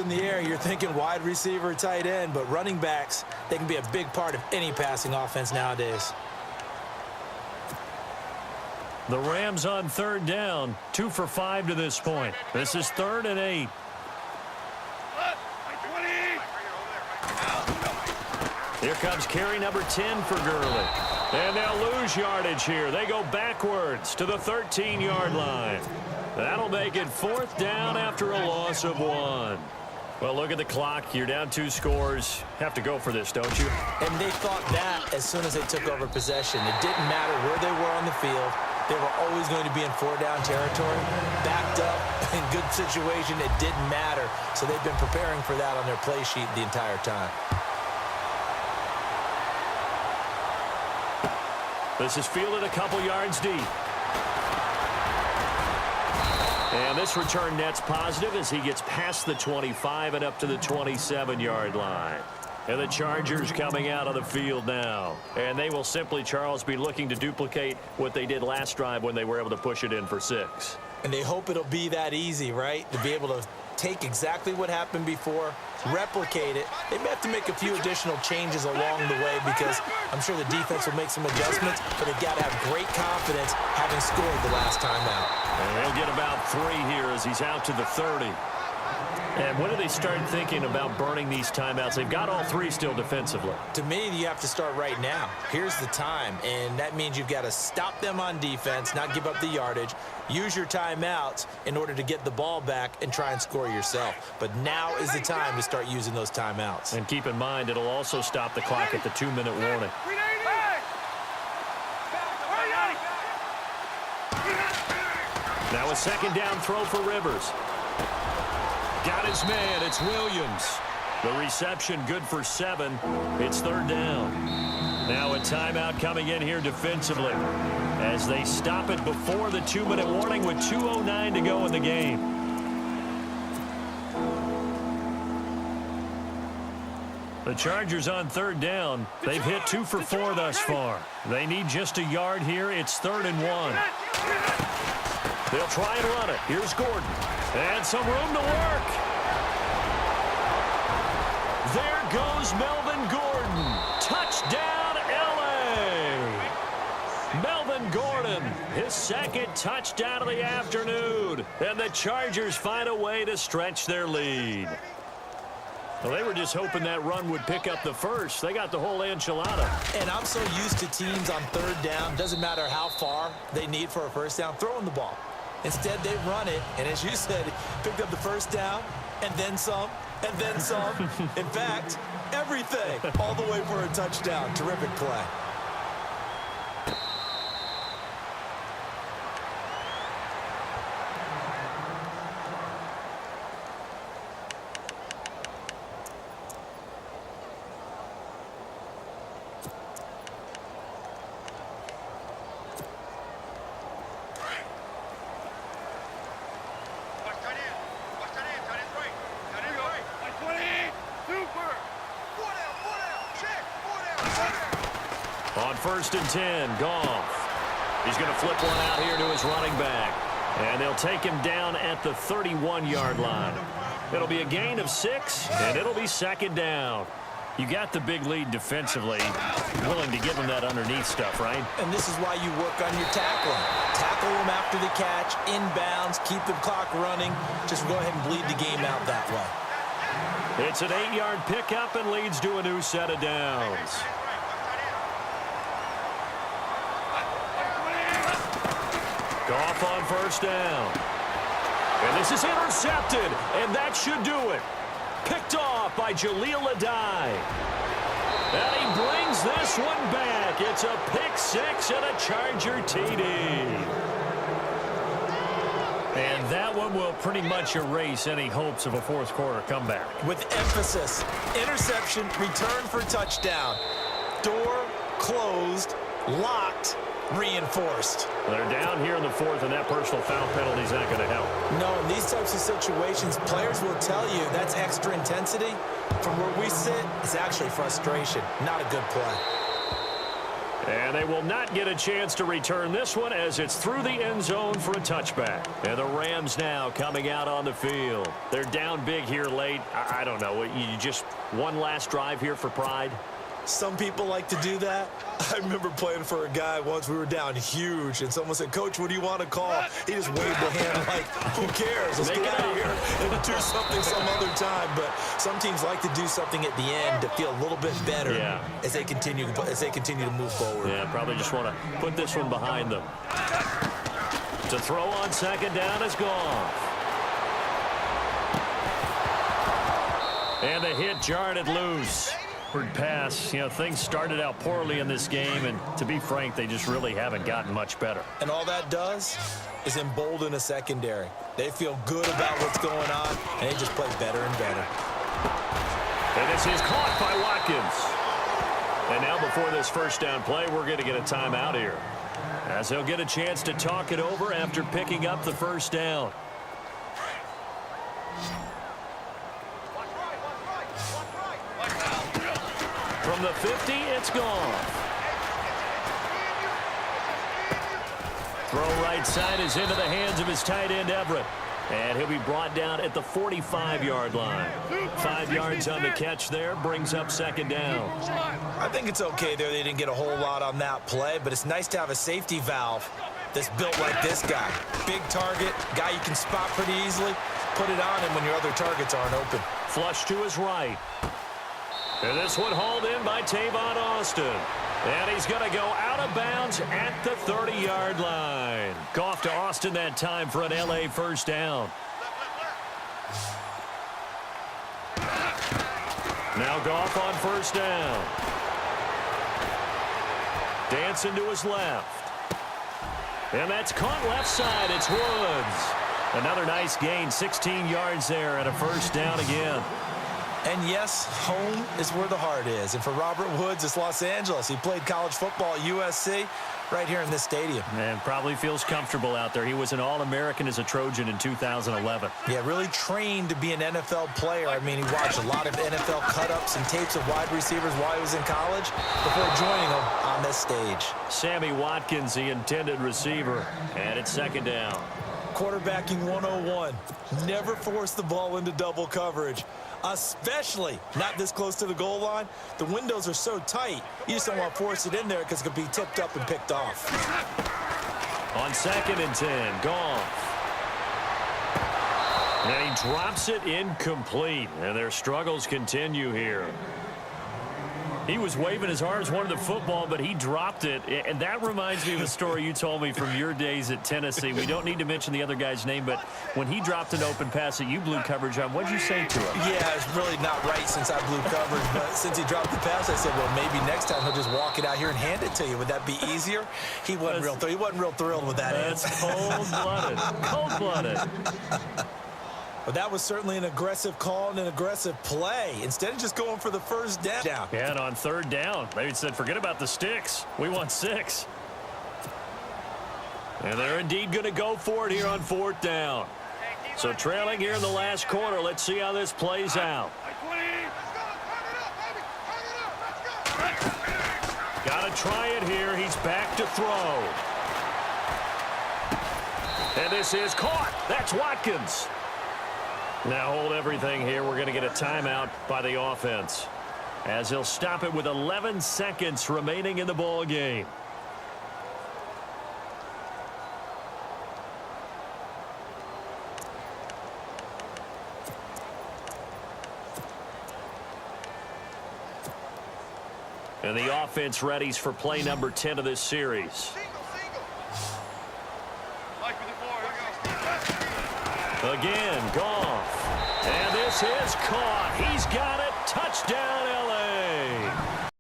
in the air, you're thinking wide receiver, tight end, but running backs, they can be a big part of any passing offense nowadays. The Rams on third down, 2 for 5 to this point. This is 3rd and 8. Here comes carry number 10 for Gurley. And they'll lose yardage here. They go backwards to the 13-yard line. That'll make it 4th down after a loss of 1. Well, look at the clock. You're down 2 scores. Have to go for this, don't you? And they thought that as soon as they took over possession. It didn't matter where they were on the field. They were always going to be in 4-down territory, backed up, in good situation. It didn't matter. So they've been preparing for that on their play sheet the entire time. This is fielded a couple yards deep. And this return net's positive as he gets past the 25 and up to the 27-yard line. And the Chargers coming out of the field now. And they will simply, Charles, be looking to duplicate what they did last drive when they were able to push it in for 6. And they hope it'll be that easy, right? To be able to take exactly what happened before, replicate it. They may have to make a few additional changes along the way because I'm sure the defense will make some adjustments, but they've got to have great confidence having scored the last time out. And he'll get about 3 here as he's out to the 30. And when do they start thinking about burning these timeouts? They've got all 3 still defensively. To me, you have to start right now. Here's the time, and that means you've got to stop them on defense, not give up the yardage, use your timeouts in order to get the ball back and try and score yourself. But now is the time to start using those timeouts. And keep in mind, it'll also stop the clock at the 2-minute warning. Now a 2nd down throw for Rivers. Got his man. It's Williams. The reception good for 7. It's 3rd down. Now a timeout coming in here defensively as they stop it before the 2-minute warning with 2:09 to go in the game. The Chargers on 3rd down. They've hit 2 for 4 thus far. They need just a yard here. It's 3rd and 1. They'll try and run it. Here's Gordon. And some room to work. There goes Melvin Gordon. Touchdown, L.A. Melvin Gordon, his 2nd touchdown of the afternoon. And the Chargers find a way to stretch their lead. Well, they were just hoping that run would pick up the first. They got the whole enchilada. And I'm so used to teams on 3rd down, doesn't matter how far they need for a 1st down, throwing the ball. Instead, they run it, and as you said, picked up the 1st down, and then some, and then some. In fact, everything, all the way for a touchdown. Terrific play. On 1st and 10, Goff. He's going to flip one out here to his running back. And they'll take him down at the 31-yard line. It'll be a gain of 6, and it'll be 2nd down. You got the big lead defensively. Willing to give him that underneath stuff, right? And this is why you work on your tackling. Tackle them after the catch, inbounds, keep the clock running. Just go ahead and bleed the game out that way. It's an 8-yard pickup and leads to a new set of downs. Goff on 1st down. And this is intercepted, and that should do it. Picked off by Jaleel Adai. And he brings this one back. It's a pick 6 and a Charger TD. And that one will pretty much erase any hopes of a 4th quarter comeback. With emphasis, interception, return for touchdown. Door closed, locked, reinforced. They're down here in the 4th, and that personal foul penalty is not going to help. No, in these types of situations, players will tell you that's extra intensity. From where we sit, it's actually frustration, not a good play. And they will not get a chance to return this one as it's through the end zone for a touchback. And the Rams now coming out on the field. They're down big here late. I don't know. You just one last drive here for pride? Some people like to do that. I remember playing for a guy once. We were down huge, and someone said, "Coach, what do you want to call?" He just waved a hand like, "Who cares? Let's get out of here and do something some other time." But some teams like to do something at the end to feel a little bit better as they continue to move forward. Yeah, probably just want to put this one behind them. To throw on second down is Goff. And the hit jarred it loose. Pass. You know, things started out poorly in this game, and to be frank, they just really haven't gotten much better. And all that does is embolden a secondary. They feel good about what's going on, and they just play better and better. And this is caught by Watkins. And now before this first down play, we're going to get a timeout here, as they'll get a chance to talk it over after picking up the first down. From the 50, it's gone. Throw right side is into the hands of his tight end, Everett. And he'll be brought down at the 45-yard line. 5 yards on the catch there, brings up second down. I think it's okay there. They didn't get a whole lot on that play, but it's nice to have a safety valve that's built like this guy. Big target, guy you can spot pretty easily. Put it on him when your other targets aren't open. Flush to his right. And this one hauled in by Tavon Austin. And he's going to go out of bounds at the 30-yard line. Goff to Austin that time for an L.A. first down. Now Goff on first down. Dancing to his left. And that's caught left side. It's Woods. Another nice gain, 16 yards there and a first down again. And yes, home is where the heart is. And for Robert Woods, it's Los Angeles. He played college football at USC right here in this stadium. And probably feels comfortable out there. He was an All-American as a Trojan in 2011. Yeah, really trained to be an NFL player. I mean, he watched a lot of NFL cut-ups and tapes of wide receivers while he was in college before joining them on this stage. Sammy Watkins, the intended receiver, and it's second down. Quarterbacking 101. Never force the ball into double coverage, especially not this close to the goal line. The windows are so tight, you just don't want to force it in there because it could be tipped up and picked off. On second and 10, Goff. And he drops it incomplete, and their struggles continue here. He was waving his arms, wanted the football, but he dropped it. And that reminds me of a story you told me from your days at Tennessee. We don't need to mention the other guy's name, but when he dropped an open pass that you blew coverage on, what did you say to him? Yeah, it's really not right since I blew coverage, but since he dropped the pass, I said, well, maybe next time he'll just walk it out here and hand it to you. Would that be easier? He wasn't real thrilled with that answer. That's cold-blooded. Cold-blooded. But that was certainly an aggressive call and an aggressive play. Instead of just going for the first down. Yeah, and on third down, they said, forget about the sticks. We want 6. And they're indeed going to go for it here on fourth down. So trailing here in the last quarter. Let's see how this plays out. Got to try it here. He's back to throw. And this is caught. That's Watkins. Now hold everything here. We're going to get a timeout by the offense, as he'll stop it with 11 seconds remaining in the ball game. And the offense readies for play number 10 of this series. Again, Goff. And this is caught. He's got it. Touchdown,